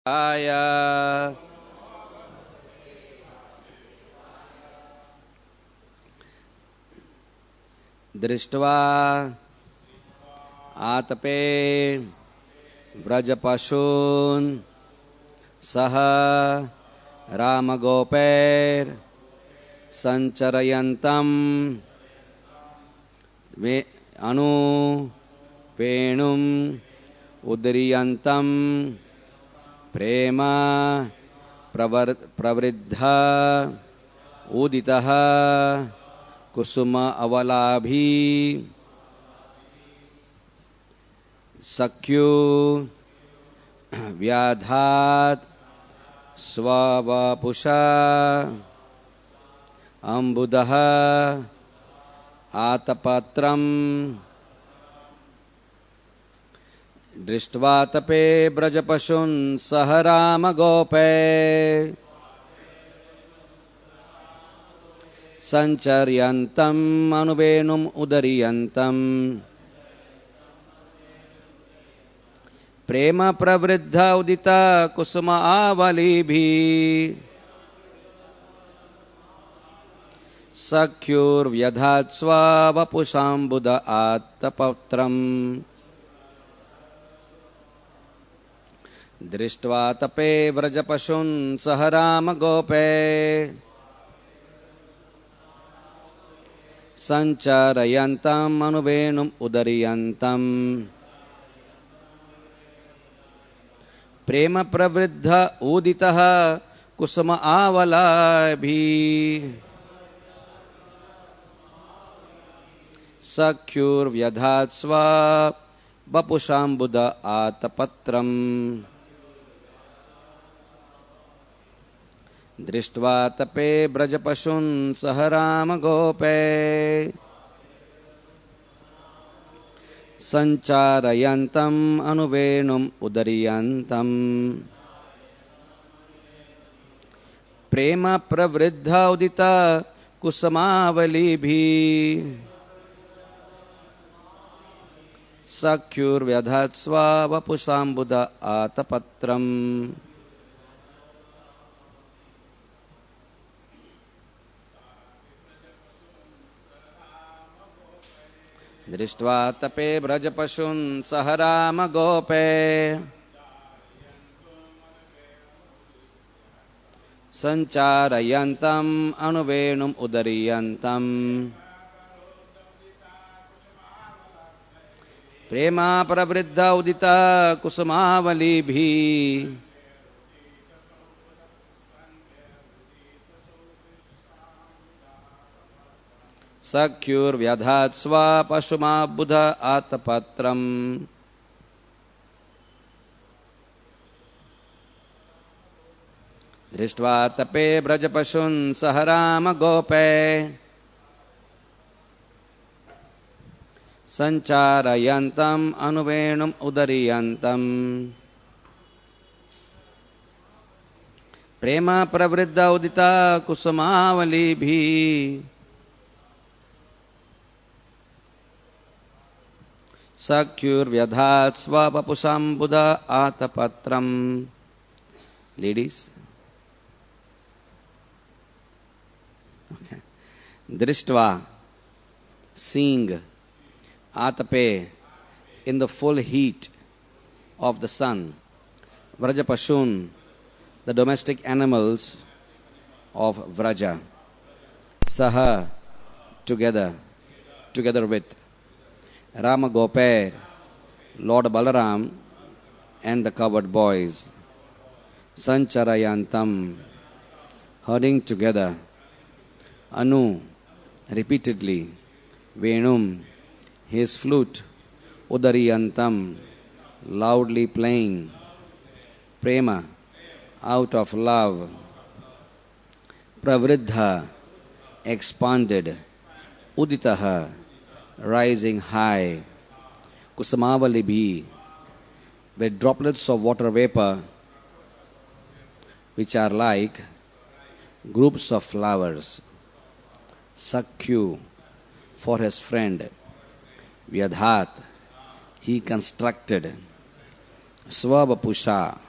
Aya Drishtva Atape Vrajapashun Saha Ramagoper Sancharayantam Anu Penum Udriyantam Prema Pravriddha Uditaha Kusuma Avalabhi Sakyu Vyadhat Swavapusha Ambudaha Atapatram Drishtva-tape brajapashun saharama gope Sancharyantam anuvenum udariyantam Prema pravriddha udita kusuma avalibhi Sakyur vyadhat swavapusham buddha attapatram Drishtva tape vrajapashun saharama gope Sancharayantam anuvenum udariyantam Prema pravriddha uditaha kusuma avalabhi Sakyur vyadhat sva vapusham buddha atapatram Drishtva tape brajapashun saharama gope Sancharayantam anuvenum udariyantam Prema pravriddha udita kusamavalibi Sakyur vyadhat sva vapusam buddha atapatram Drishtva tape brajapashun saharama gope Sancharayantam anuvenum udariyantam Prema pravriddha udita kusumavalibhi Sakyur vyadhat sva pashuma buddha atapatram Drishtva tape brajapashun saharama gope Sancharayantam anuvenum udariyantam Prema pravriddha udita kusumavalibhi Sakyur vyadhat sva vapusam buddha atapatram Ladies. Okay. Drishtva, seeing Atape in the full heat of the sun. Vrajapashun, the domestic animals of Vraja. Saha, together with Rama Goper, Lord Balaram and the cowherd boys. Sancharayantam, herding together. Anu, repeatedly. Venum, his flute. Udariyantam, loudly playing. Prema, out of love. Pravriddha, expanded. Uditaha, rising high. Kusamavalibi, with droplets of water vapor which are like groups of flowers. Sakyu, for his friend. Vyadhat, he constructed. Svabapusha,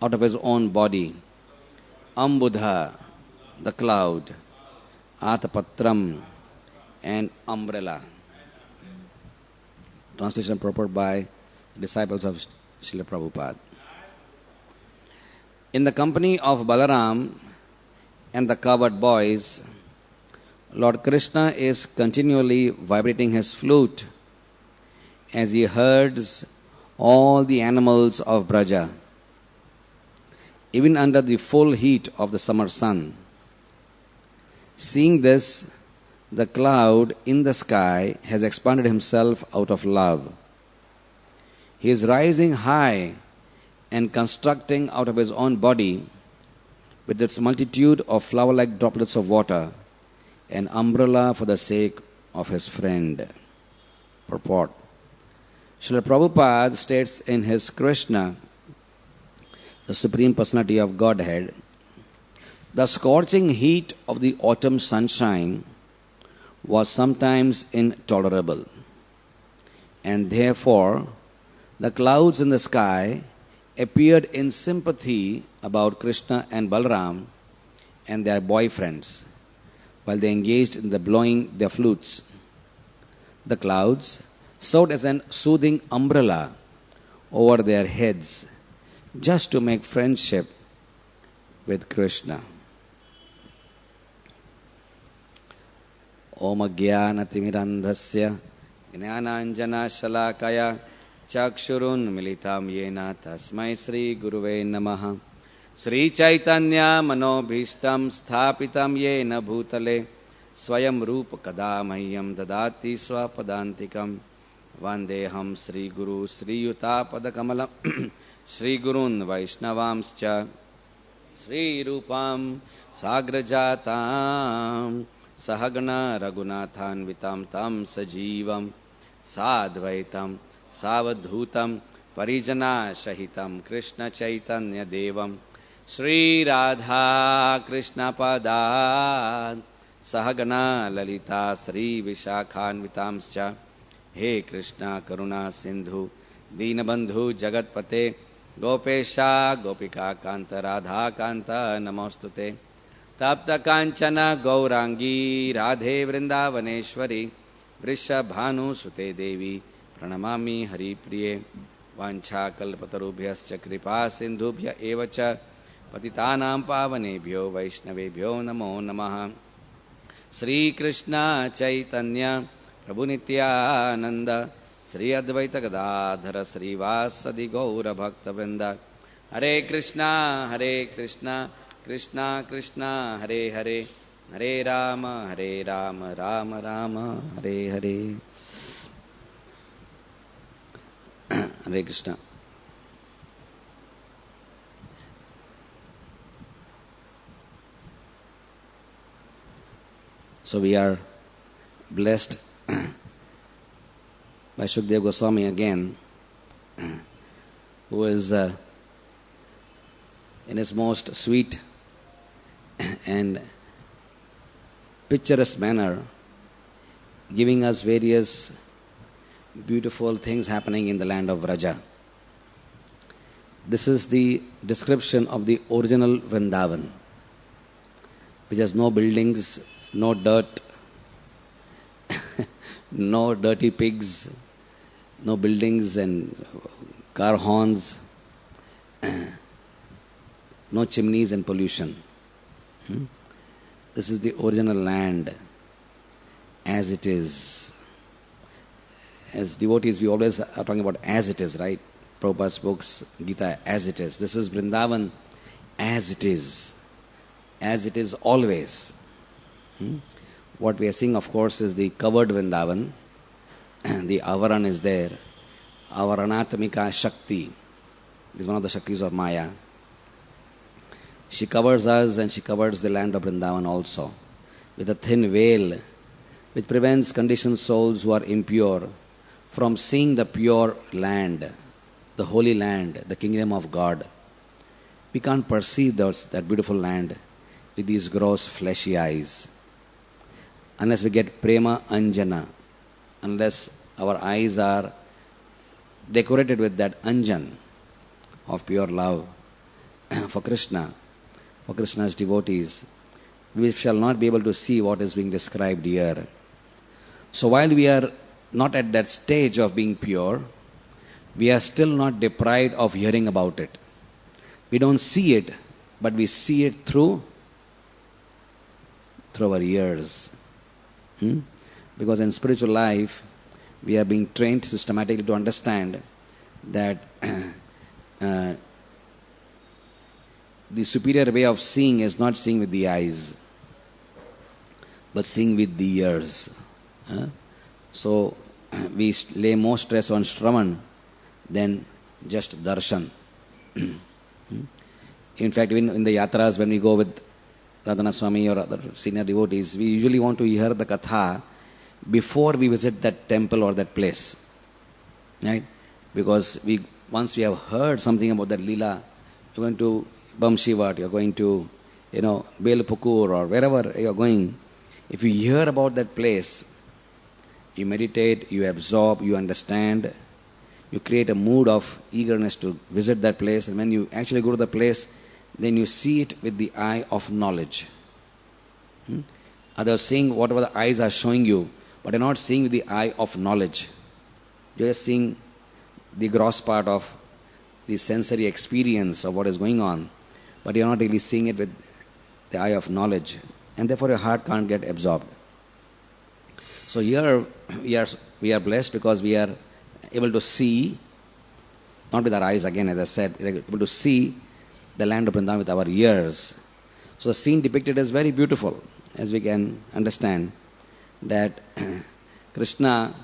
out of his own body. Ambudha, the cloud, Atapatram, and umbrella. Translation purport by disciples of Srila Prabhupada. In the company of Balaram and the cowherd boys, Lord Krishna is continually vibrating his flute as he herds all the animals of Braja. Even under the full heat of the summer sun. Seeing this, the cloud in the sky has expanded himself out of love. He is rising high and constructing out of his own body, with its multitude of flower-like droplets of water, an umbrella for the sake of his friend. Purport. Srila Prabhupada states in his Krishna, the Supreme Personality of Godhead, the scorching heat of the autumn sunshine was sometimes intolerable, and therefore the clouds in the sky appeared in sympathy about Krishna and Balaram and their boyfriends while they engaged in the blowing their flutes. The clouds served as an soothing umbrella over their heads just to make friendship with Krishna. Om Jnanatimirandhasya Jnananjana Shalakaya Chakshurun Militam Yena Tasmai Sri Guruve Namaha Sri Chaitanya Manobhishtam Sthapitam Yena Bhutale Swayam Rupa Kadamahyam Dadati Swapadantikam Vandeham Sri Guru Sri Yuta Padakamalam Sri Gurun Vaishnavamscha Sri Rupam Sagrajatam Sahagana Raghunathanvitam Tam Sajivam Sadvaitam Savadhutam Parijana Shahitam Krishna Chaitanya Devam Sri Radha Krishna Pada Sahagana Lalita Sri Vishakhanvitamscha He Krishna Karuna Sindhu Deenabandhu Jagatpate Gopesha Gopika Kanta Radha Kanta Namostute Tapta Kanchana Gaurangi Radhe Vrindavaneshwari Vrishabhanu Sute Devi Pranamami Hari Priye Vancha Kalpatarubhyascha Kripa Sindhubhya Evacha Patitanam Pavanebhyo Vaishnavebhyo Namo Namaha Sri Krishna Chaitanya Prabhu Nityananda Sri Advaita Gadadhara Sri Vasadi Gaura Bhaktivedanta Hare Krishna Krishna Krishna Hare Hare Hare Rama Rama Rama Hare Hare Hare Krishna. So we are blessed by Shukdev Goswami again, who is in his most sweet and picturesque manner giving us various beautiful things happening in the land of Vraja. This is the description of the original Vrindavan, which has no buildings, no dirt, no dirty pigs, no buildings and car horns, no chimneys and pollution. This is the original land as it is. As devotees, we always are talking about as it is, right? Prabhupada spoke Gita as it is. This is Vrindavan as it is always. What we are seeing, of course, is the covered Vrindavan. The Avaran is there. Avaranatmika Shakti is one of the Shaktis of Maya. She covers us and she covers the land of Vrindavan also with a thin veil which prevents conditioned souls who are impure from seeing the pure land, the holy land, the kingdom of God. We can't perceive that beautiful land with these gross fleshy eyes unless we get prema anjana, unless our eyes are decorated with that anjan of pure love, for Krishna, for Krishna's devotees, we shall not be able to see what is being described here. So while we are not at that stage of being pure, we are still not deprived of hearing about it. We don't see it, but we see it through our ears. Because in spiritual life, we are being trained systematically to understand that the superior way of seeing is not seeing with the eyes, but seeing with the ears. So we lay more stress on Shravan than just darshan. In fact, even in the yatras, when we go with Radhanath Swami or other senior devotees, we usually want to hear the katha before we visit that temple or that place. Right? Because once we have heard something about that lila, you're going to Bamshivat, you're going to, Belpukur or wherever you're going. If you hear about that place, you meditate, you absorb, you understand, you create a mood of eagerness to visit that place, and when you actually go to the place, then you see it with the eye of knowledge. Others seeing whatever the eyes are showing you, but you're not seeing with the eye of knowledge. You're just seeing the gross part of the sensory experience of what is going on, but you're not really seeing it with the eye of knowledge, and therefore your heart can't get absorbed. So here we are blessed because we are able to see, not with our eyes again, as I said, we are able to see the land of Vrindavan with our ears. So the scene depicted is very beautiful, as we can understand that Krishna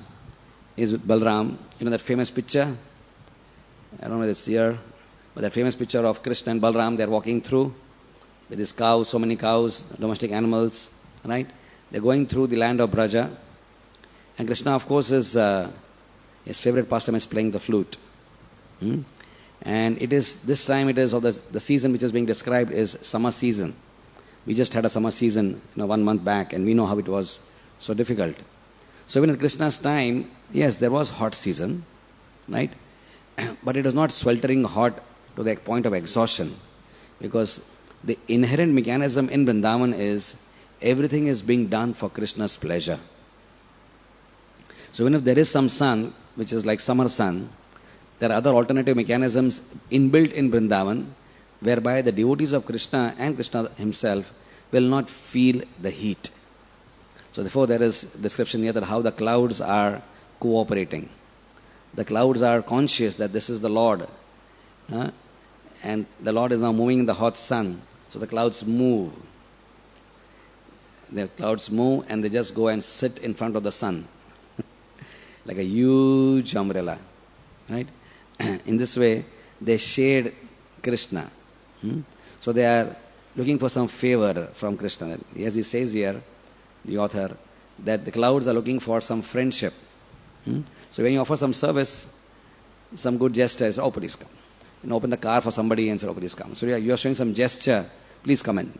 is with Balram. You know that famous picture? I don't know if it's here, but that famous picture of Krishna and Balram, they're walking through with his cows, so many cows, domestic animals, right? They're going through the land of Braja. And Krishna, of course, his favorite pastime is playing the flute. And this time it is of the season which is being described is summer season. We just had a summer season 1 month back, and we know how it was so difficult. So even at Krishna's time, yes, there was hot season, right? But it was not sweltering hot to the point of exhaustion, because the inherent mechanism in Vrindavan is everything is being done for Krishna's pleasure. So even if there is some sun, which is like summer sun, there are other alternative mechanisms inbuilt in Vrindavan, whereby the devotees of Krishna and Krishna himself will not feel the heat. So therefore there is description here that how the clouds are cooperating. The clouds are conscious that this is the Lord. And the Lord is now moving in the hot sun. So the clouds move. The clouds move and they just go and sit in front of the sun. Like a huge umbrella. Right? In this way, they shade Krishna. So they are looking for some favor from Krishna. As he says here, the author, that the clouds are looking for some friendship. So when you offer some service, some good gesture, say, oh, please come. Open the car for somebody and say, oh, please come. So you are showing some gesture, please come in,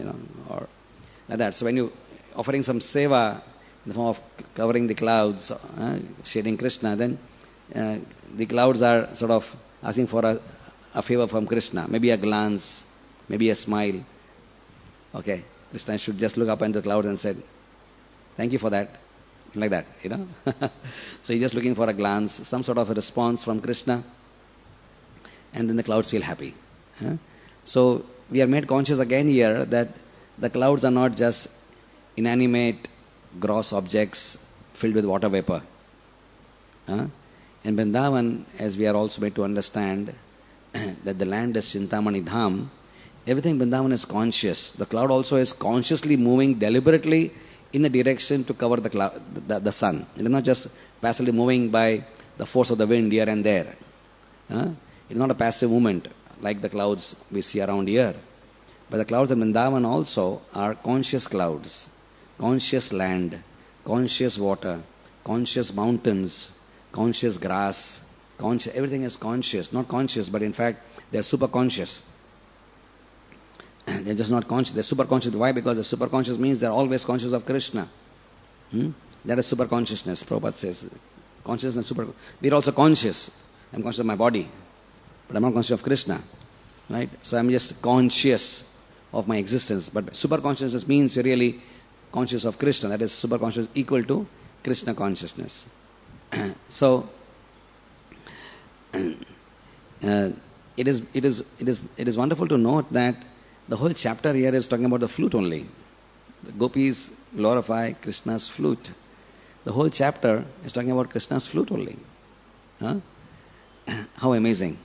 or like that. So when you offering some seva in the form of covering the clouds, shading Krishna, then the clouds are sort of asking for a favor from Krishna. Maybe a glance, maybe a smile. Okay, Krishna should just look up into the clouds and say, thank you for that. Like that, So he's just looking for a glance, some sort of a response from Krishna, and then the clouds feel happy. So we are made conscious again here that the clouds are not just inanimate, gross objects filled with water vapor. In Vrindavan, as we are also made to understand that the land is Chintamani Dham, everything in Vrindavan is conscious. The cloud also is consciously moving deliberately in the direction to cover the sun. It is not just passively moving by the force of the wind here and there. It is not a passive movement like the clouds we see around here. But the clouds in Vrindavan also are conscious clouds, conscious land, conscious water, conscious mountains, conscious grass, everything is conscious. Not conscious, but in fact they are super conscious. They're just not conscious. They're super conscious. Why? Because the super conscious means they're always conscious of Krishna. That is super consciousness, Prabhupada says. Consciousness and super. We're also conscious. I'm conscious of my body, but I'm not conscious of Krishna. Right? So I'm just conscious of my existence. But super consciousness means you're really conscious of Krishna. That is, super consciousness equal to Krishna consciousness. So it is wonderful to note that the whole chapter here is talking about the flute only. The gopis glorify Krishna's flute. The whole chapter is talking about Krishna's flute only. Huh? How amazing,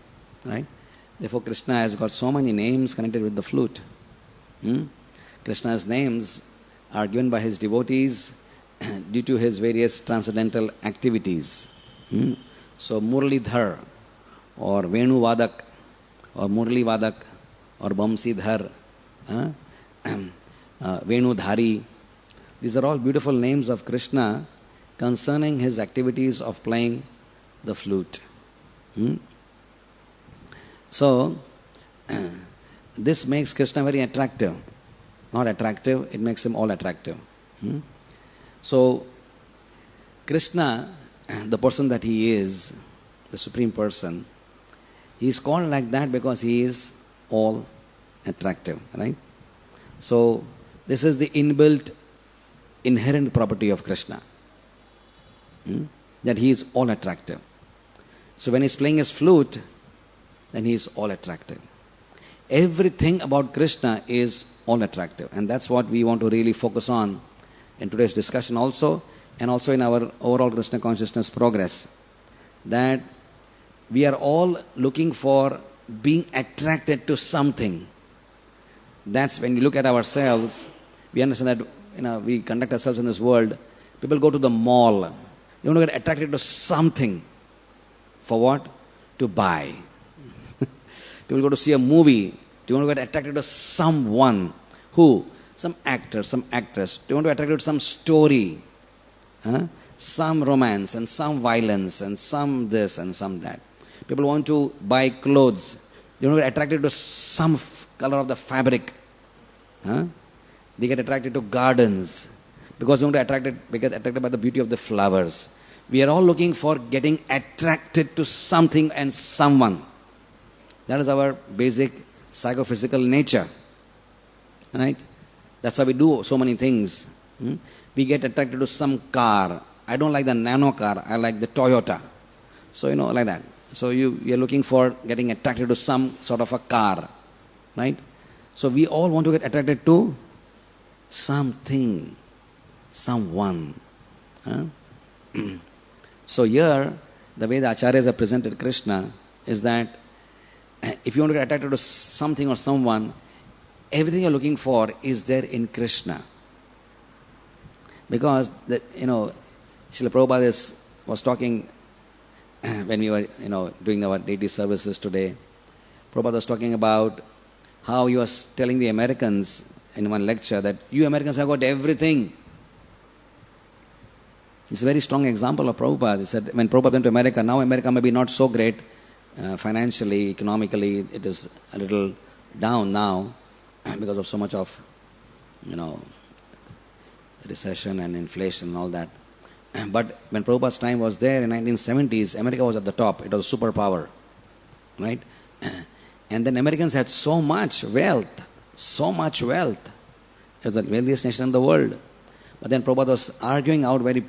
right? Therefore, Krishna has got so many names connected with the flute. Krishna's names are given by his devotees due to his various transcendental activities. So, Murlidhar, or Venu Vadak, or Murli Vadak, or Bamsidhar, Venu Dhari. These are all beautiful names of Krishna concerning his activities of playing the flute. So, this makes Krishna very attractive. Not attractive, it makes him all attractive. So, Krishna, the person that he is, the Supreme Person, he is called like that because he is all attractive, right? So, this is the inbuilt, inherent property of Krishna. That he is all attractive. So when he is playing his flute, then he is all attractive. Everything about Krishna is all attractive. And that's what we want to really focus on in today's discussion also, and also in our overall Krishna consciousness progress. That we are all looking for being attracted to something. That's when we look at ourselves, we understand that we conduct ourselves in this world. People go to the mall. They want to get attracted to something. For what? To buy. People go to see a movie. They want to get attracted to someone. Who? Some actor, some actress. They want to get attracted to some story. Some romance and some violence and some this and some that. People want to buy clothes. They want to get attracted to some color of the fabric. They get attracted to gardens because they want to get attracted by the beauty of the flowers. We are all looking for getting attracted to something and someone. That is our basic psychophysical nature. Right? That's how we do so many things. We get attracted to some car. I don't like the nano car. I like the Toyota. So, like that. So you're looking for getting attracted to some sort of a car. Right? So we all want to get attracted to something, someone. So here, the way the acharyas have presented Krishna is that if you want to get attracted to something or someone, everything you're looking for is there in Krishna. Because, Srila Prabhupada was talking when we were, doing our deity services today. Prabhupada was talking about how he was telling the Americans in one lecture that you Americans have got everything. It's a very strong example of Prabhupada. He said when Prabhupada went to America, now America may be not so great financially, economically, it is a little down now because of so much of, recession and inflation and all that. But when Prabhupada's time was there in 1970s, America was at the top. It was a superpower. Right? And then Americans had so much wealth. It was the wealthiest nation in the world. But then Prabhupada was arguing out very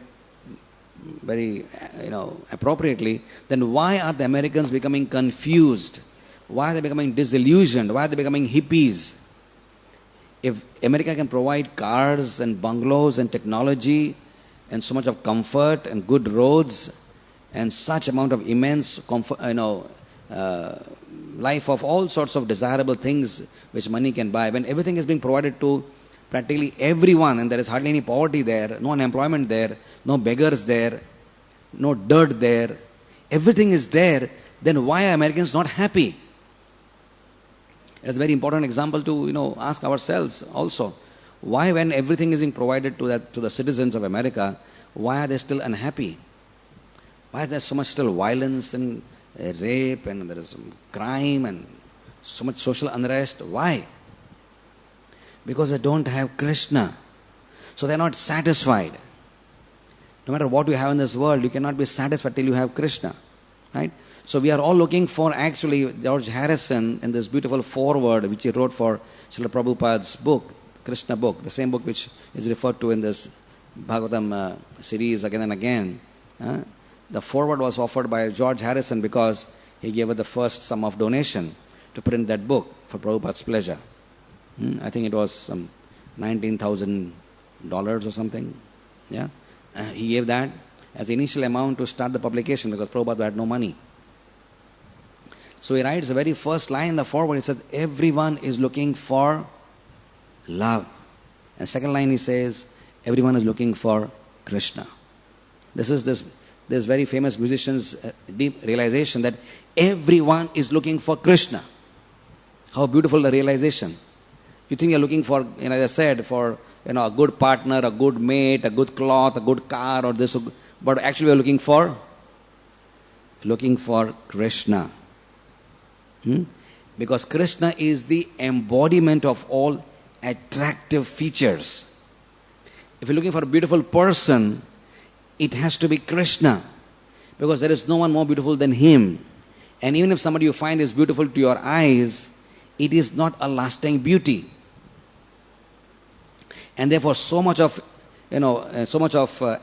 appropriately, then why are the Americans becoming confused? Why are they becoming disillusioned? Why are they becoming hippies? If America can provide cars and bungalows and technology and so much of comfort and good roads and such amount of immense comfort, life of all sorts of desirable things which money can buy, when everything is being provided to practically everyone and there is hardly any poverty there, no unemployment there, no beggars there, no dirt there, everything is there, then why are Americans not happy? It's a very important example to ask ourselves also. Why, when everything is being provided to the citizens of America, why are they still unhappy? Why is there so much still violence and rape and there is crime and so much social unrest? Why? Because they don't have Krishna. So they're not satisfied. No matter what you have in this world, you cannot be satisfied till you have Krishna. Right? So we are all looking for, actually, George Harrison, in this beautiful foreword which he wrote for Srila Prabhupada's book, Krishna book, the same book which is referred to in this Bhagavatam series again and again. The foreword was offered by George Harrison because he gave it the first sum of donation to print that book for Prabhupada's pleasure. I think it was some $19,000 or something. Yeah, he gave that as the initial amount to start the publication because Prabhupada had no money. So he writes the very first line in the foreword. He says, everyone is looking for love. And second line he says, everyone is looking for Krishna. This is this very famous musician's deep realization that everyone is looking for Krishna. How beautiful the realization. You think you're looking for, as I said, for a good partner, a good mate, a good cloth, a good car, or this, but actually you're looking for Krishna. Because Krishna is the embodiment of all attractive features. If you're looking for a beautiful person, it has to be Krishna, because there is no one more beautiful than him. And even if somebody you find is beautiful to your eyes, it is not a lasting beauty. And therefore so much of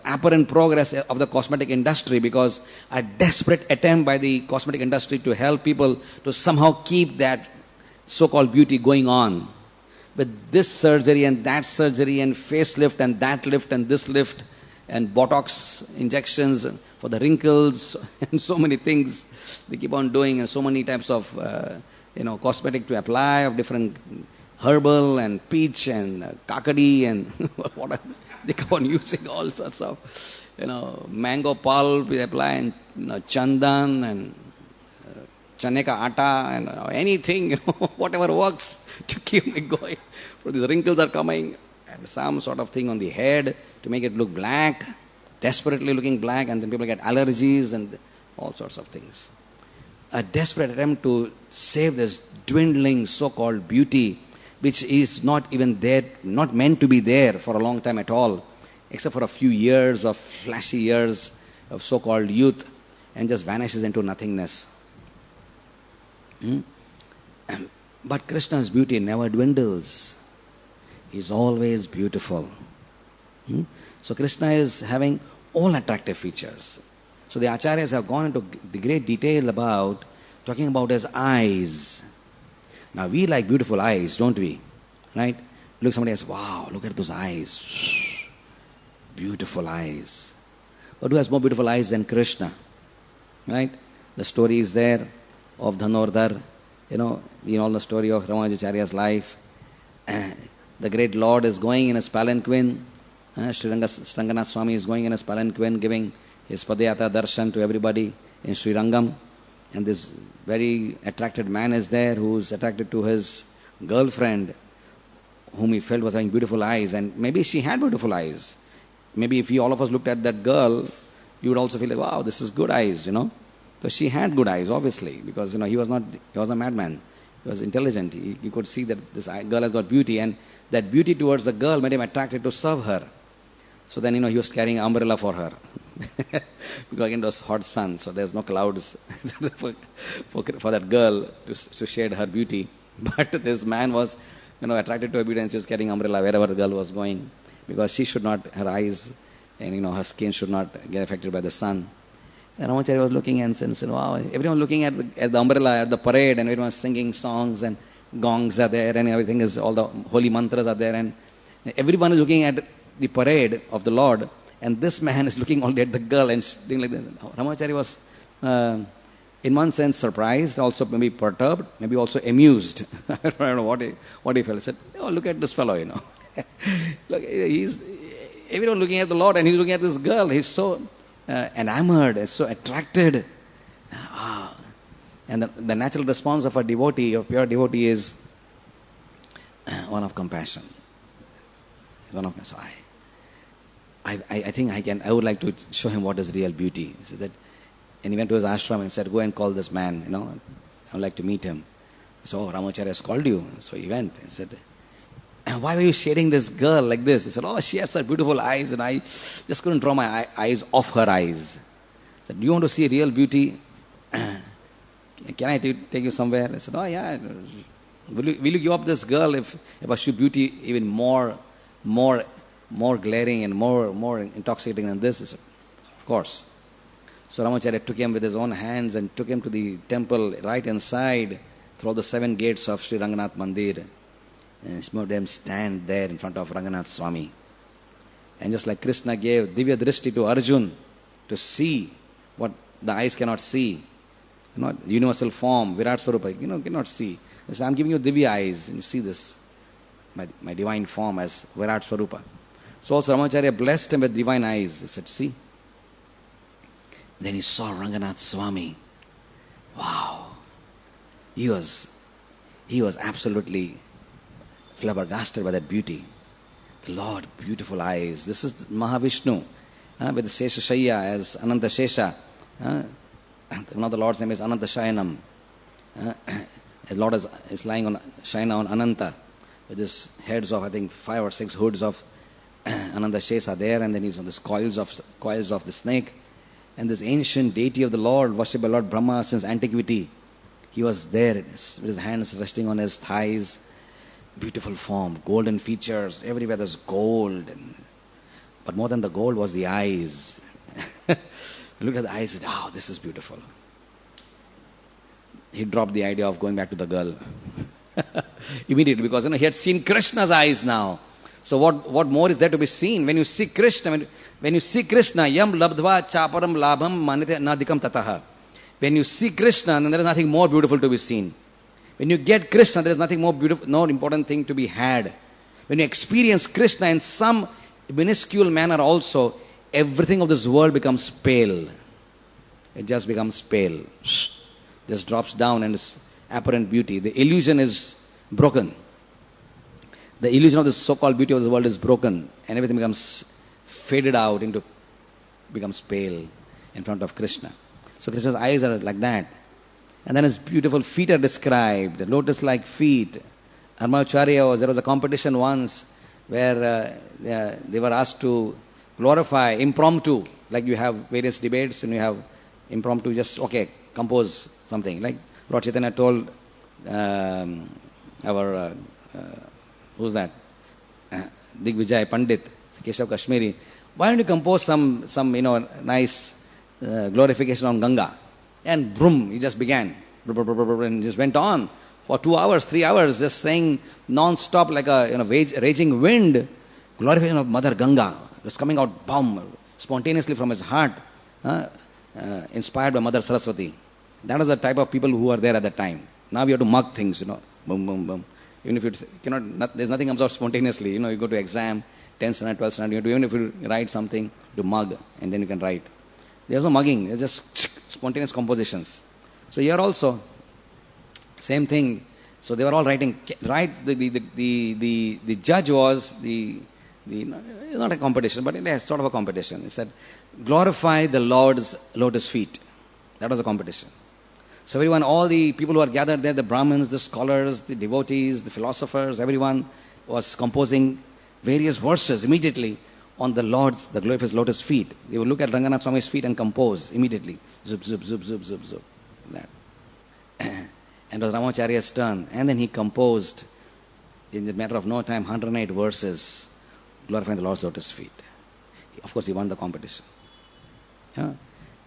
apparent progress of the cosmetic industry, because a desperate attempt by the cosmetic industry to help people to somehow keep that so-called beauty going on. With this surgery and that surgery and facelift and that lift and this lift and Botox injections for the wrinkles and so many things they keep on doing, and so many types of cosmetic to apply of different herbal and peach and kakadi and what they keep on using all sorts of mango pulp they apply, and chandan and chane ka atta and anything, whatever works to keep me going. For these wrinkles are coming, and some sort of thing on the head to make it look black, desperately looking black, and then people get allergies and all sorts of things. A desperate attempt to save this dwindling so-called beauty, which is not even there, not meant to be there for a long time at all, except for a few years of flashy years of so-called youth, and just vanishes into nothingness. But Krishna's beauty never dwindles. He's always beautiful. So Krishna is having all attractive features. So the acharyas have gone into the great detail about talking about his eyes. Now we like beautiful eyes, don't we? Right? Look, somebody says, wow, look at those eyes. Beautiful eyes. But who has more beautiful eyes than Krishna? Right? The story is there of Dhanordhar. You know all the story of Ramanujacharya's life. The great Lord is going in his palanquin. Sranganath Swami is going in his palanquin, giving his Padayatra darshan to everybody in Sri Rangam. And this very attracted man is there who is attracted to his girlfriend, whom he felt was having beautiful eyes. And maybe she had beautiful eyes. Maybe if all of us looked at that girl, you would also feel like, wow, this is good eyes, So she had good eyes, obviously, because he was a madman. He was intelligent. He could see that this girl has got beauty, and that beauty towards the girl made him attracted to serve her. So then, he was carrying an umbrella for her. Because again, it was hot sun, so there's no clouds for that girl to shade her beauty. But this man was, attracted to her beauty, and she was carrying umbrella wherever the girl was going, because she should not, her eyes and, her skin should not get affected by the sun. And Ramacharya was looking and said, wow, everyone looking at the umbrella, at the parade, and everyone was singing songs, and gongs are there, and everything is, all the holy mantras are there, and everyone is looking at the parade of the Lord, and this man is looking only at the girl and doing like this. Ramacharya was, in one sense, surprised, also maybe perturbed, maybe also amused. I don't know what he felt. He said, oh, look at this fellow, Look, everyone looking at the Lord, and he's looking at this girl. He's so enamored, so attracted. And the natural response of a devotee, of pure devotee, is one of compassion. So I think I would like to show him what is real beauty. He said that, and he went to his ashram and said, go and call this man, I would like to meet him. So Ramacharya has called you. So he went and said, why were you shading this girl like this? He said, oh, she has such beautiful eyes, and I just couldn't draw my eyes off her eyes. He said, do you want to see real beauty? can I take you somewhere? I said, oh yeah. Will you give up this girl if I show beauty even more glaring and more intoxicating than this? He said, of course. So Ramacharya took him with his own hands and took him to the temple right inside through the 7 gates of Sri Ranganath Mandir. And he made them stand there in front of Ranganath Swami. And just like Krishna gave Divya Drishti to Arjun to see what the eyes cannot see, universal form, Virat Swarupa, cannot see. He said, I'm giving you Divya eyes, and you see this, my divine form as Virat Swarupa. So also Ramacharya blessed him with divine eyes. He said, see. Then he saw Ranganath Swami. Wow. He was absolutely flabbergasted by that beauty. The Lord, beautiful eyes. This is Mahavishnu with the Seshashaya as Ananta Shesha. One of the Lord's name is Ananta Shayanam. The Lord is lying on Shayana on Ananta with his heads of, I think, 5 or 6 hoods of Ananta Shesha there, and then he's on this coils of the snake. And this ancient deity of the Lord, worshipped by Lord Brahma since antiquity, he was there with his hands resting on his thighs. Beautiful form, golden features, everywhere there's gold. But more than the gold was the eyes. Look at the eyes, and said, this is beautiful. He dropped the idea of going back to the girl. Immediately, because he had seen Krishna's eyes now. So what more is there to be seen? When you see Krishna, yam labdva chaparam labham manite nadikam tataha. When you see Krishna, then there is nothing more beautiful to be seen. When you get Krishna, there is nothing more beautiful, no important thing to be had. When you experience Krishna in some minuscule manner also, everything of this world becomes pale. It just becomes pale. Just drops down and its apparent beauty. The illusion is broken. The illusion of the so-called beauty of the world is broken, and everything becomes faded out becomes pale in front of Krishna. So Krishna's eyes are like that. And then his beautiful feet are described, lotus-like feet. Armacharya, there was a competition once where they were asked to glorify impromptu, like you have various debates and you have impromptu, just, compose something. Like Lord Chaitanya told our, who's that? Digvijay Pandit, Keshav Kashmiri, why don't you compose some nice glorification on Ganga? And boom, he just began. And just went on for 2 hours, 3 hours, just saying non-stop like a raging wind, glorification of Mother Ganga. It was coming out, boom, spontaneously from his heart, inspired by Mother Saraswati. That was the type of people who were there at that time. Now we have to mug things, boom, boom, boom. Even if you cannot, there's nothing comes out spontaneously. You go to exam, 10th standard, 12th standard, even if you write something, to mug, and then you can write. There's no mugging, it's just spontaneous compositions. So here also, same thing. So they were all writing, right? The judge was it's not a competition, but it is sort of a competition. He said, glorify the Lord's lotus feet. That was a competition. So everyone, all the people who are gathered there, the Brahmins, the scholars, the devotees, the philosophers, everyone was composing various verses immediately on the glory of his lotus feet. They would look at Ranganath Swami's feet and compose immediately. Zup, zup, zup, zup, zup, zup. That. And it was Ramacharya's turn. And then he composed, in the matter of no time, 108 verses glorifying the Lord's lotus feet. Of course, he won the competition. Yeah?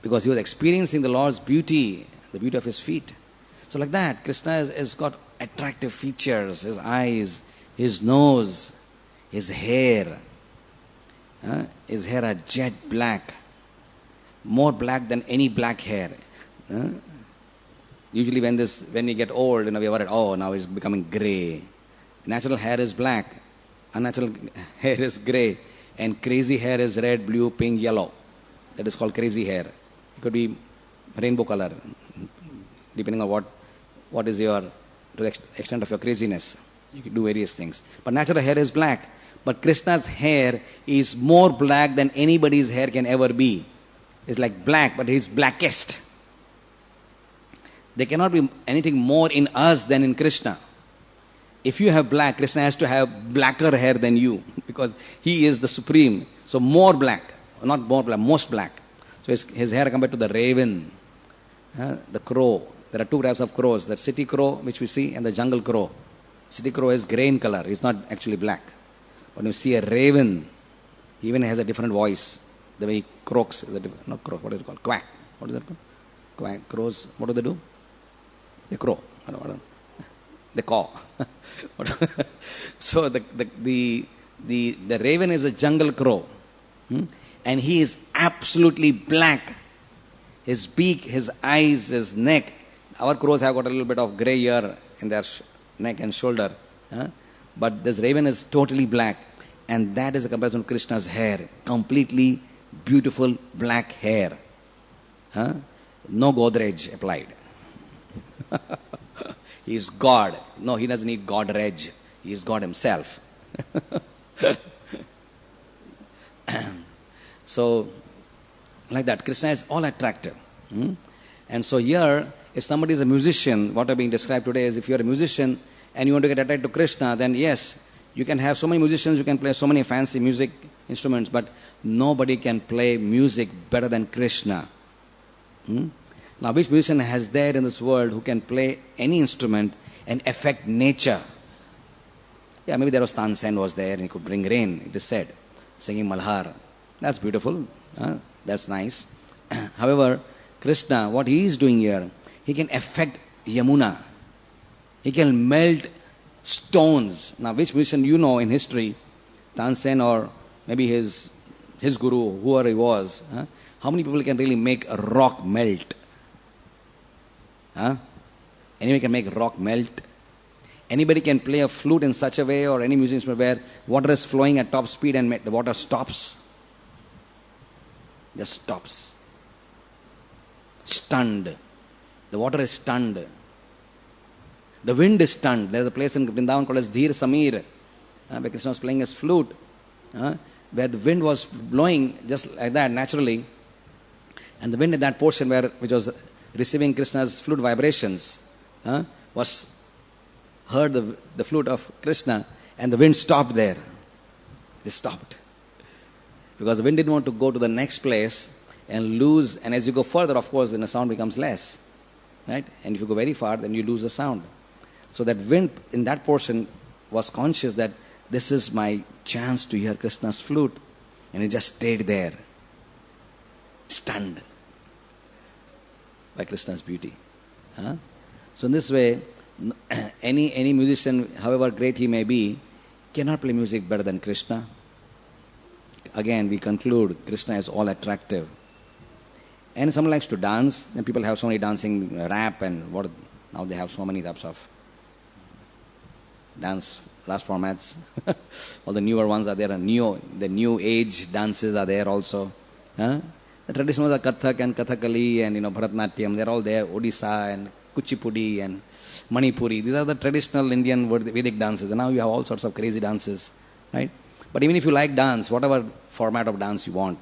Because he was experiencing the Lord's beauty, the beauty of his feet. So like that, Krishna has got attractive features, his eyes, his nose, his hair. His hair are jet black, more black than any black hair. Usually when you get old, we are worried, now it's becoming grey. Natural hair is black, unnatural hair is grey, and crazy hair is red, blue, pink, yellow. That is called crazy hair. It could be rainbow color, depending on what is to the extent of your craziness. You can do various things. But natural hair is black. But Krishna's hair is more black than anybody's hair can ever be. It's like black, but he's blackest. There cannot be anything more in us than in Krishna. If you have black, Krishna has to have blacker hair than you, because he is the supreme. So more black, not more black, most black. So his hair compared to the raven, the crow, There are two types of crows, the city crow which we see and the jungle crow. City crow is grey in color, it's not actually black. When you see a raven, he even has a different voice. The way he croaks is a different, not croak, what is it called? Quack. What is that called? Quack. Crows, what do they do? They crow. I don't. They caw. So the raven is a jungle crow. And he is absolutely black. His beak, his eyes, his neck. Our crows have got a little bit of grey hair in their neck and shoulder. But this raven is totally black. And that is a comparison of Krishna's hair. Completely beautiful black hair. No Godrej applied. He is God. No, he doesn't need Godrej. He is God himself. So, like that, Krishna is all attractive. And so here, if somebody is a musician, what are being described today is if you are a musician and you want to get attracted to Krishna, then yes, you can have so many musicians, you can play so many fancy music instruments, but nobody can play music better than Krishna. Now, which musician has there in this world who can play any instrument and affect nature? Yeah, maybe there was Tansen was there and he could bring rain, it is said, singing Malhar. That's beautiful. That's nice. However, Krishna, what he is doing here, he can affect Yamuna. He can melt stones. Now, which musician you know in history, Tansen or maybe his guru, whoever he was, how many people can really make a rock melt? Anybody can make rock melt? Anybody can play a flute in such a way, or any music instrument where water is flowing at top speed and the water stops? Just stops. Stunned. The water is stunned. The wind is stunned. There is a place in Vrindavan called as Dhir Samir, where Krishna was playing his flute, where the wind was blowing just like that naturally, and the wind in that portion which was receiving Krishna's flute vibrations was heard the flute of Krishna, and the wind stopped there. They stopped. Because the wind didn't want to go to the next place and lose, and as you go further, of course, then the sound becomes less. Right? And if you go very far, then you lose the sound. So that wind in that portion was conscious that this is my chance to hear Krishna's flute. And it just stayed there, stunned by Krishna's beauty. So in this way, any musician, however great he may be, cannot play music better than Krishna. Again, we conclude Krishna is all attractive. And someone likes to dance, and people have so many dancing, rap, and now they have so many types of dance formats. All the newer ones are there, and the new age dances are there also. The traditional ones are Kathak and Kathakali and Bharatnatyam, they're all there, Odisha and Kuchipudi and Manipuri. These are the traditional Indian Vedic dances, and now you have all sorts of crazy dances, right? But even if you like dance, whatever format of dance you want,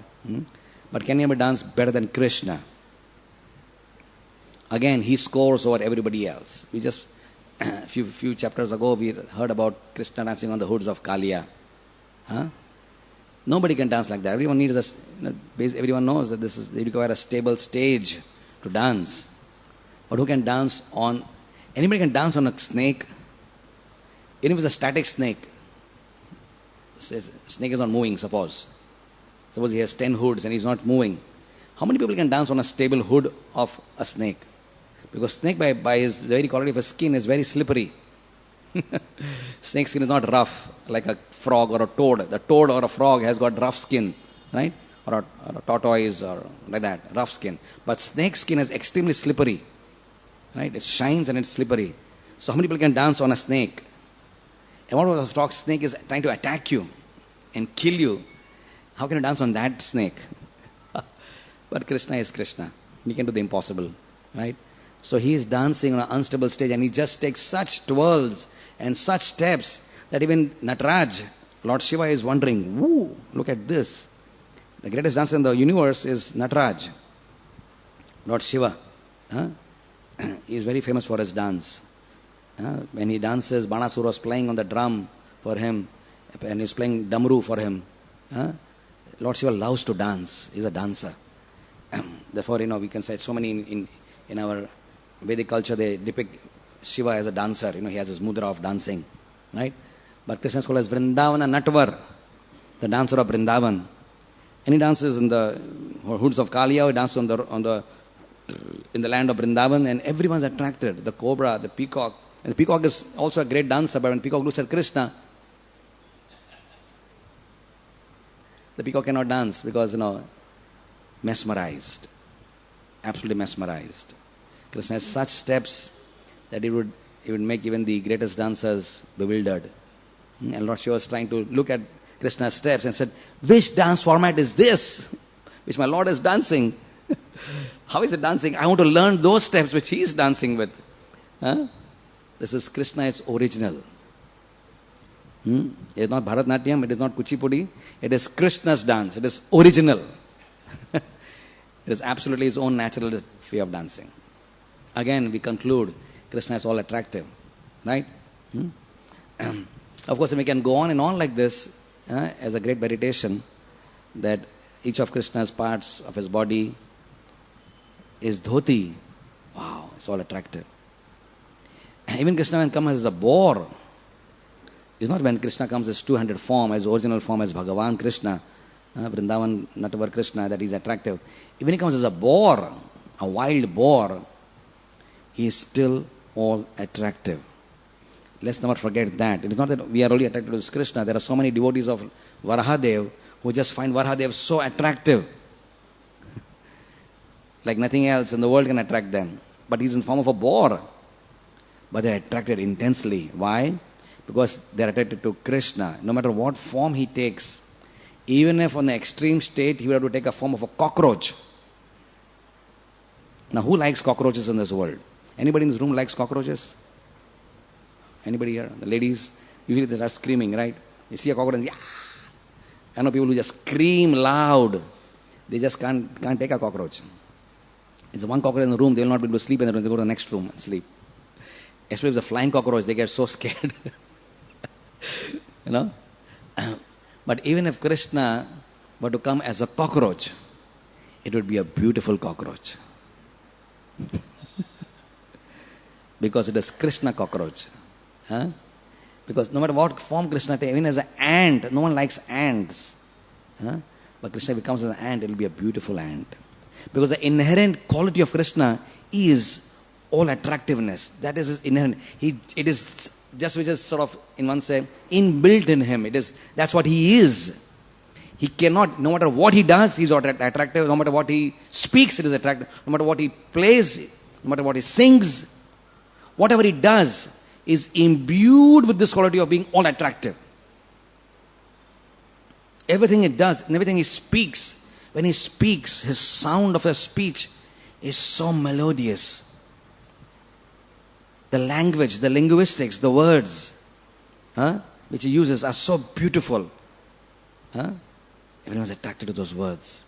but can you ever dance better than Krishna? Again, he scores over everybody else. We just, a few chapters ago, we heard about Krishna dancing on the hoods of Kaliya. Nobody can dance like that. Everyone needs everyone knows that they require a stable stage to dance. But who can dance on, anybody can dance on a snake, even if it's a static snake. Snake is not moving, suppose he has 10 hoods and he's not moving. How many people can dance on a stable hood of a snake? Because snake by his very quality of his skin is very slippery. Snake skin is not rough like a frog or a toad. The toad or a frog has got rough skin, right? Or a tortoise or like that, rough skin. But snake skin is extremely slippery, right? It shines and it's slippery. So how many people can dance on a snake? And what was a frog? Snake is trying to attack you and kill you. How can you dance on that snake? But Krishna is Krishna. He can do the impossible, right? So he is dancing on an unstable stage, and he just takes such twirls and such steps that even Nataraj, Lord Shiva, is wondering, woo, look at this. The greatest dancer in the universe is Nataraj, Lord Shiva. He is very famous for his dance. When he dances, Banasura is playing on the drum for him, and he's playing Damru for him. Lord Shiva loves to dance. He's a dancer. Therefore, we can say so many in our Vedic culture, they depict Shiva as a dancer. He has his mudra of dancing, right? But Krishna is called as Vrindavana Natvar, the dancer of Vrindavan. And he dances in the hoods of Kaliya, he dances in the land of Vrindavan, and everyone's attracted. The cobra, the peacock. And the peacock is also a great dancer, but when peacock looks at Krishna, the peacock cannot dance because, mesmerized. Absolutely mesmerized. Krishna has such steps that it would make even the greatest dancers bewildered. And Lord Shiva was trying to look at Krishna's steps and said, which dance format is this? Which my Lord is dancing. How is it dancing? I want to learn those steps which he is dancing with. This is Krishna, it's original. It is not Bharatnatyam, it is not Kuchipudi. It is Krishna's dance. It is original. It is absolutely his own natural way of dancing. Again, we conclude Krishna is all attractive. Right? Of course, we can go on and on like this as a great meditation, that each of Krishna's parts of his body is dhoti. Wow, it's all attractive. Even Krishna when comes as a boar, it's not when Krishna comes as 200 form, as original form, as Bhagavan Krishna, Vrindavan Natvar Krishna, that is attractive. Even he comes as a boar, a wild boar, he is still all attractive. Let's never forget that. It is not that we are only attracted to this Krishna. There are so many devotees of Varahadev who just find Varahadev so attractive. Like nothing else in the world can attract them. But he's in the form of a boar. But they're attracted intensely. Why? Because they're attracted to Krishna. No matter what form he takes, even if on the extreme state he would have to take a form of a cockroach. Now who likes cockroaches in this world? Anybody in this room likes cockroaches? Anybody here? The ladies, usually they start screaming, right? You see a cockroach and I know people who just scream loud. They just can't take a cockroach. It's one cockroach in the room, they will not be able to sleep, and they go to the next room and sleep. Especially if it's a flying cockroach, they get so scared. But even if Krishna were to come as a cockroach, it would be a beautiful cockroach. Because it is Krishna cockroach. Because no matter what form Krishna takes, even as an ant, no one likes ants. But Krishna becomes an ant, it will be a beautiful ant. Because the inherent quality of Krishna is all attractiveness. That is his inherent. It is just which is sort of, in one say, inbuilt in him. That's what he is. He cannot, no matter what he does, he's attractive. No matter what he speaks, it is attractive. No matter what he plays, no matter what he sings, whatever he does is imbued with this quality of being all attractive. Everything he does and everything he speaks, when he speaks, his sound of his speech is so melodious. The language, the linguistics, the words which he uses are so beautiful. Everyone is attracted to those words.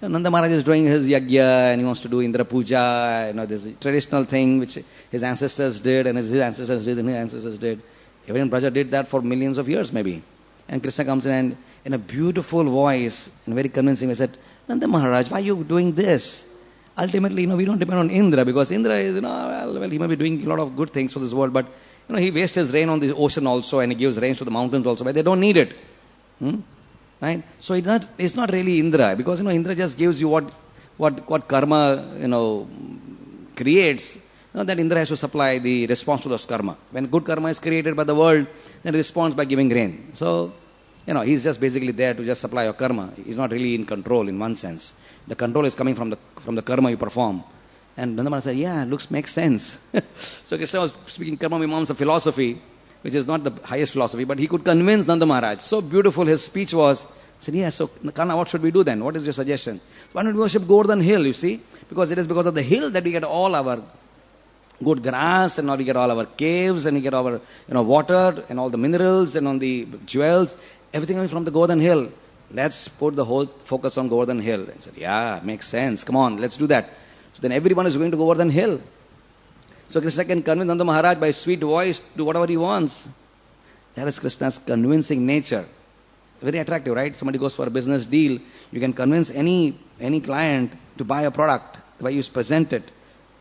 Nanda Maharaj is doing his yagya and he wants to do Indra Puja, this traditional thing which his ancestors did and his ancestors did and his ancestors did. Every Braja did that for millions of years maybe. And Krishna comes in and in a beautiful voice and very convincing way said, Nanda Maharaj, why are you doing this? Ultimately, we don't depend on Indra because Indra is, he may be doing a lot of good things for this world, but he wastes his rain on the ocean also and he gives rains to the mountains also, but they don't need it. Right? So it's not really Indra, because Indra just gives you what karma creates. That Indra has to supply the response to those karma. When good karma is created by the world, then it responds by giving rain. So he's just basically there to just supply your karma. He's not really in control in one sense. The control is coming from the karma you perform. And Nanda Maharaj said, makes sense. So Krishna was speaking karma mimamsa philosophy, which is not the highest philosophy, but he could convince Nanda Maharaj. So beautiful his speech was. He said, so Kana, what should we do then? What is your suggestion? Why don't we worship Govardhan Hill, you see? Because it is because of the hill that we get all our good grass, and now we get all our caves, and we get our water, and all the minerals, and on the jewels, everything coming from the Govardhan Hill. Let's put the whole focus on Govardhan Hill. I said, makes sense. Come on, let's do that. So then everyone is going to Govardhan Hill. So Krishna can convince Nanda Maharaj by sweet voice to do whatever he wants. That is Krishna's convincing nature. Very attractive, right? Somebody goes for a business deal. You can convince any client to buy a product, the way you present it.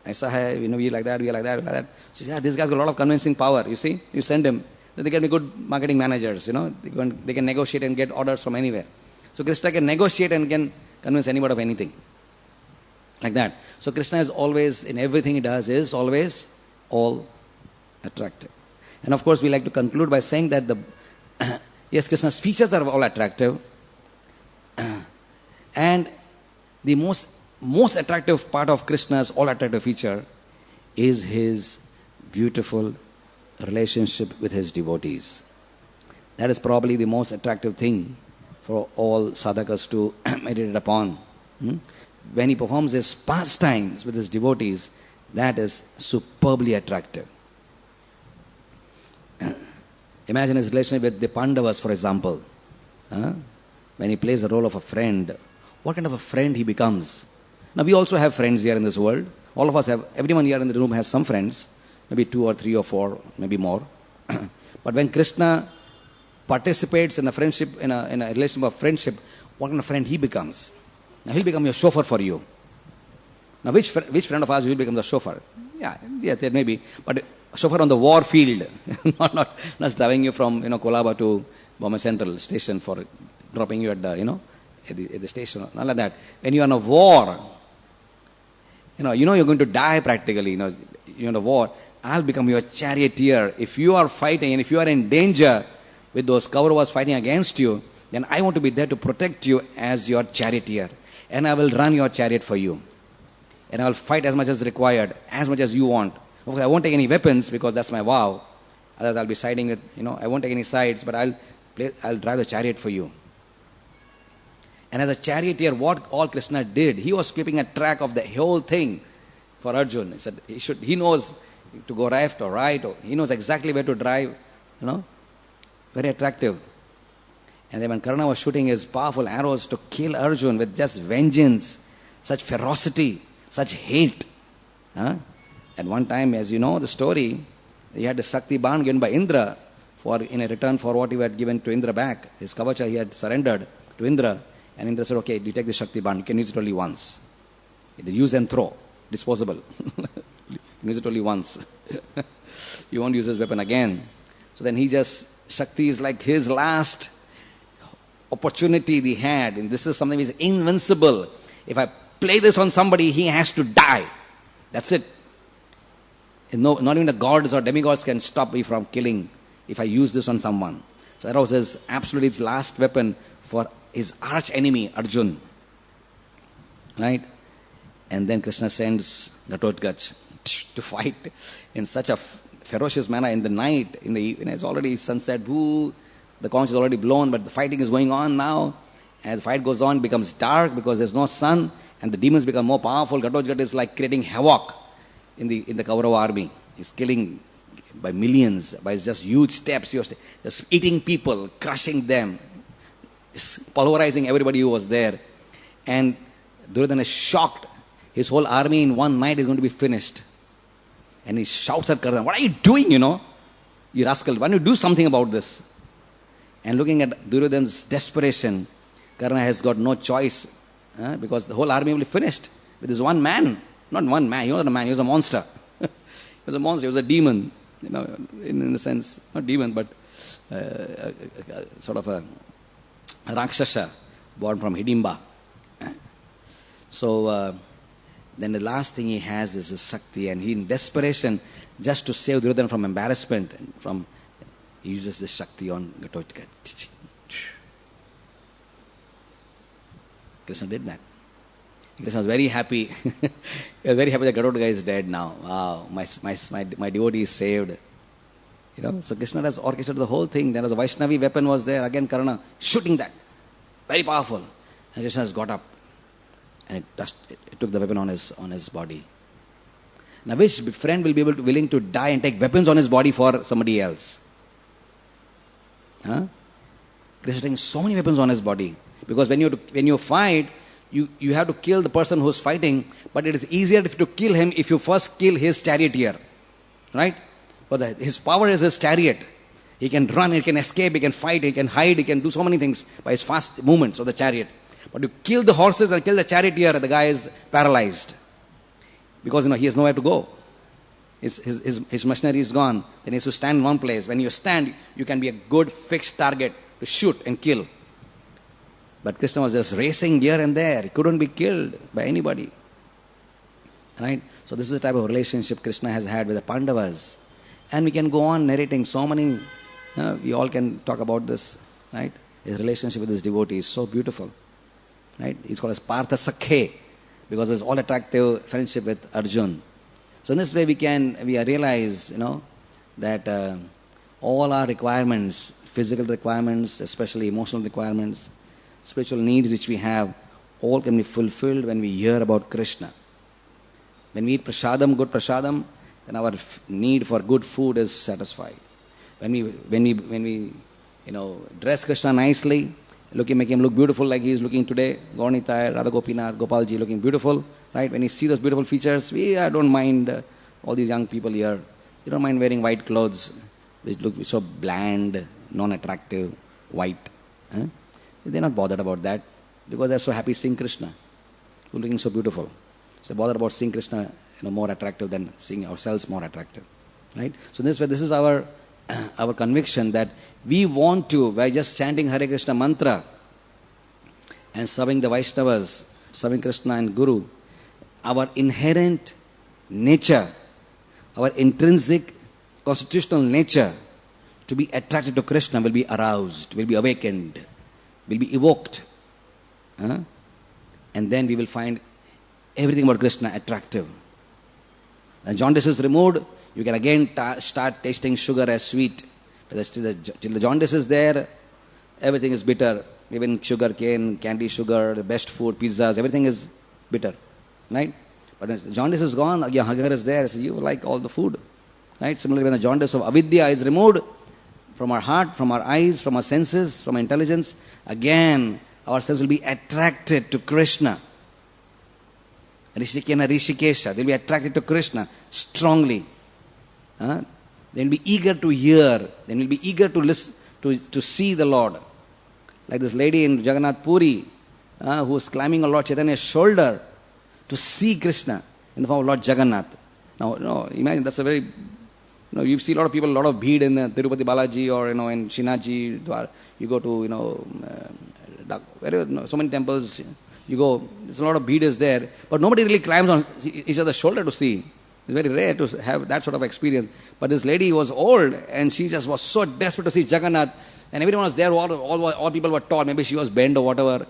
Aisa hai, we like that, we are like that, we like that. So yeah, this guy's got a lot of convincing power, you see. You send him. They can be good marketing managers, They can negotiate and get orders from anywhere. So Krishna can negotiate and can convince anybody of anything. Like that. So Krishna is always, in everything he does, is always all attractive. And of course, we like to conclude by saying that yes, Krishna's features are all attractive. And the most attractive part of Krishna's all attractive feature is his beautiful relationship with his devotees. That is probably the most attractive thing for all sadhakas to meditate upon. When he performs his pastimes with his devotees, that is superbly attractive. Imagine his relationship with the Pandavas, for example. When he plays the role of a friend, what kind of a friend he becomes. Now, we also have friends here in this world. All of us have, everyone here in the room has some friends, maybe 2 or 3 or 4, maybe more. But when Krishna participates in a friendship, in a relationship of friendship, what kind of friend he becomes? Now, he'll become your chauffeur for you. Now, which friend of ours will become the chauffeur? Yes, there may be. But a chauffeur on the war field, not driving you from, Kolaba to Bombay Central Station for dropping you at the, at the station, not like that. When you're on a war, you're going to die practically, you're in a war. I'll become your charioteer. If you are fighting and if you are in danger with those Kauravas fighting against you, then I want to be there to protect you as your charioteer. And I will run your chariot for you. And I will fight as much as required, as much as you want. Of course, I won't take any weapons because that's my vow. Otherwise, I'll be siding with, I won't take any sides, but I'll drive the chariot for you. And as a charioteer, what all Krishna did, he was keeping a track of the whole thing for Arjun. He said he knows to go left or right, or he knows exactly where to drive, very attractive. And then when Karna was shooting his powerful arrows to kill Arjun with just vengeance, such ferocity, such hate. At one time, as you know the story, he had the Shakti Ban given by Indra in a return for what he had given to Indra back. His Kavacha he had surrendered to Indra. And Indra said, okay, you take the Shakti Ban, you can use it only once. It is use and throw, disposable. You use it only once. You won't use this weapon again. So then Shakti is like his last opportunity he had. And this is something which is invincible. If I play this on somebody, he has to die. That's it. And not even the gods or demigods can stop me from killing if I use this on someone. So that was his last weapon for his arch enemy, Arjun. Right? And then Krishna sends Ghatotkacha to fight in such a ferocious manner in the night. It's already sunset. The conch is already blown, but the fighting is going on now. As the fight goes on, it becomes dark because there's no sun, and the demons become more powerful. Ghatotkacha is like creating havoc in the Kaurava army. He's killing by millions, by just huge steps. He was just eating people, crushing them, pulverizing everybody who was there. And Duryodhana is shocked. His whole army in one night is going to be finished. And he shouts at Karna, what are you doing, You rascal, why don't you do something about this? And looking at Duryodhana's desperation, Karna has got no choice because the whole army will be finished with this one man. Not one man, he was not a man, he was a monster. He was a monster, he was a demon, in the sense, not demon, but sort of a Rakshasa born from Hidimba. So then the last thing he has is his Shakti, and he in desperation, just to save Duryodhana from embarrassment, he uses the Shakti on Ghatotkacha. Krishna did that. Krishna was very happy. He was very happy that Ghatotkacha is dead now. Wow, my devotee is saved. So Krishna has orchestrated the whole thing. There was a Vaishnavi weapon was there. Again, Karna shooting that. Very powerful. And Krishna has got up. And it took the weapon on his body. Now which friend will be willing to die and take weapons on his body for somebody else? Krishna is taking so many weapons on his body. Because when you fight, you have to kill the person who's fighting, but it is easier to kill him if you first kill his charioteer. Right? But his power is his chariot. He can run, he can escape, he can fight, he can hide, he can do so many things by his fast movements of the chariot. But you kill the horses and kill the charioteer, the guy is paralyzed. Because he has nowhere to go. His machinery is gone. Then he has to stand in one place. When you stand, you can be a good fixed target to shoot and kill. But Krishna was just racing here and there. He couldn't be killed by anybody. Right? So this is the type of relationship Krishna has had with the Pandavas. And we can go on narrating so many, we all can talk about this, right? His relationship with his devotees is so beautiful. Right? He's called as Partha Sakhe, because of his all attractive friendship with Arjun. So in this way we realize, that all our requirements, physical requirements, especially emotional requirements, spiritual needs which we have, all can be fulfilled when we hear about Krishna. When we eat prasadam, good prasadam, then our need for good food is satisfied. When we dress Krishna nicely, make him look beautiful like he is looking today, Gaurnitai, Radha Gopinath, Gopalji looking beautiful, right? When you see those beautiful features, I don't mind all these young people here. You don't mind wearing white clothes, which look so bland, non-attractive, white. Huh? They're not bothered about that, because they're so happy seeing Krishna, who's looking so beautiful. So bothered about seeing Krishna more attractive than seeing ourselves more attractive. Right? So this way, this is our conviction that we want to, by just chanting Hare Krishna mantra and serving the Vaishnavas, serving Krishna and Guru, our inherent nature, our intrinsic constitutional nature to be attracted to Krishna will be aroused, will be awakened, will be evoked. And then we will find everything about Krishna attractive. When jaundice is removed, you can again start tasting sugar as sweet. Till the jaundice is there, everything is bitter. Even sugar cane, candy sugar, the best food, pizzas, everything is bitter. Right? But when the jaundice is gone, your hunger is there, so you like all the food. Right? Similarly, when the jaundice of avidya is removed from our heart, from our eyes, from our senses, from our intelligence, again our sense will be attracted to Krishna. Rishikena Rishikesha, they'll be attracted to Krishna strongly. They'll be eager to hear, they will be eager to listen, to see the Lord. Like this lady in Jagannath Puri, who was climbing on Lord Chaitanya's shoulder to see Krishna in the form of Lord Jagannath. Now, imagine, that's a very, you see a lot of people, a lot of bheed in Tirupati Balaji or, in Shinaji, you go to, so many temples, you go, there's a lot of bheed is there, but nobody really climbs on each other's shoulder to see. It's very rare to have that sort of experience. But this lady was old and she just was so desperate to see Jagannath, and everyone was there, all people were tall, maybe she was bent or whatever.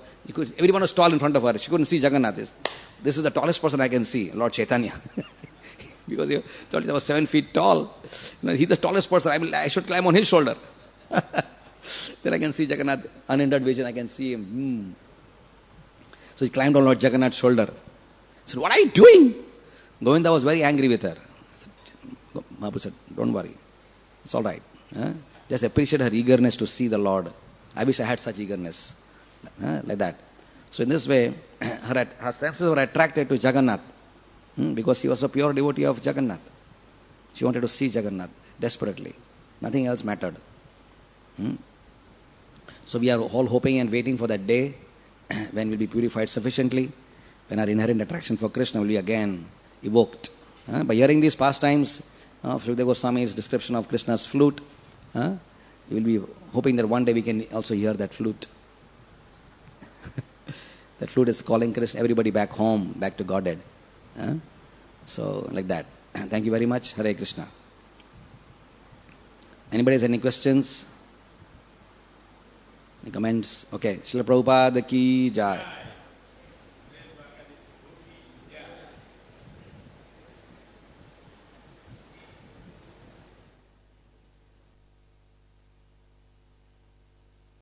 Everyone was tall in front of her, she couldn't see Jagannath. This is the tallest person I can see, Lord Chaitanya. Because he was 7 feet tall. He's the tallest person, I should climb on his shoulder. Then I can see Jagannath, unhindered vision, I can see him. So he climbed on Lord Jagannath's shoulder. He said, "What are you doing?" Govinda was very angry with her. Mahaprabhu said, "Don't worry. It's all right. Just appreciate her eagerness to see the Lord. I wish I had such eagerness." Like that. So in this way, her senses were attracted to Jagannath because she was a pure devotee of Jagannath. She wanted to see Jagannath desperately. Nothing else mattered. So we are all hoping and waiting for that day when we'll be purified sufficiently, when our inherent attraction for Krishna will be again evoked. By hearing these pastimes of Sridhar Goswami's description of Krishna's flute, we will be hoping that one day we can also hear that flute. That flute is calling Krishna, everybody back home, back to Godhead. So, like that. Thank you very much. Hare Krishna. Anybody has any questions? Any comments? Okay. Srila Prabhupada ki jai.